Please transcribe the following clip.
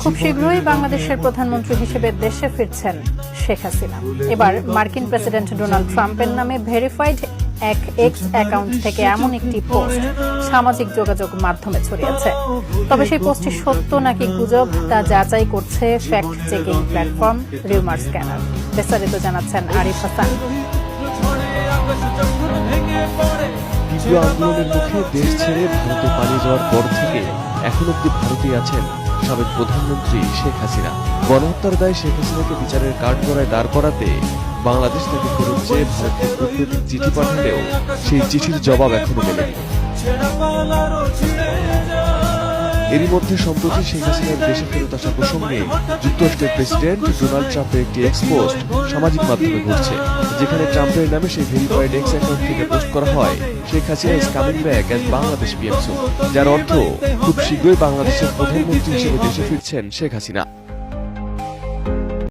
খুব শীঘ্রই বাংলাদেশের প্রধানমন্ত্রী হিসেবে দেশে ফিরছেন শেখ হাসিনা। এবার মার্কিন প্রেসিডেন্ট ডোনাল্ড ট্রাম্পের নামে ভেরিফাইড এক এক্স অ্যাকাউন্ট থেকে এমন একটি পোস্ট সামাজিক যোগাযোগ মাধ্যমে ছড়িয়েছে। তবে সেই পোস্টটি সত্য নাকি গুজব তা যাচাই করছে fact checking platform rumour scanner. বিস্তারিত জানাচ্ছেন আরিফ হাসান। তীব্র আন্দোলনের মুখে দেশ ছেড়ে ভারতে পালিয়ে যাওয়ার পর থেকে এখন অব্দি ভারতেই আছেন সাবেক প্রধানমন্ত্রী শেখ হাসিনা। গণহত্যার দায়ে শেখ হাসিনাকে বিচারের কাঠগড়ায় দাঁড় করাতে বাংলাদেশ তাকে ফেরত চেয়ে ভারতকে কূটনৈতিক চিঠি পাঠালেও সেই চিঠির জবাব এখনো মেলেনি। এরই মধ্যে সম্প্রতি শেখ হাসিনার দেশে ফেরত আসা প্রসঙ্গে যুক্তরাষ্ট্রের প্রেসিডেন্ট ডোনাল্ড ট্রাম্পের একটি এক্স পোস্ট সামাজিক মাধ্যমে ঘুরছে, যেখানে ট্রাম্পের নামে সেই ভেরিফাইড এক্স অ্যাকাউন্ট থেকে পোস্ট করা হয় Sheikh Hasina is coming back as Bangladesh PM soon, যার অর্থ খুব শীঘ্রই বাংলাদেশের প্রধানমন্ত্রী হিসেবে দেশে ফিরছেন শেখ হাসিনা।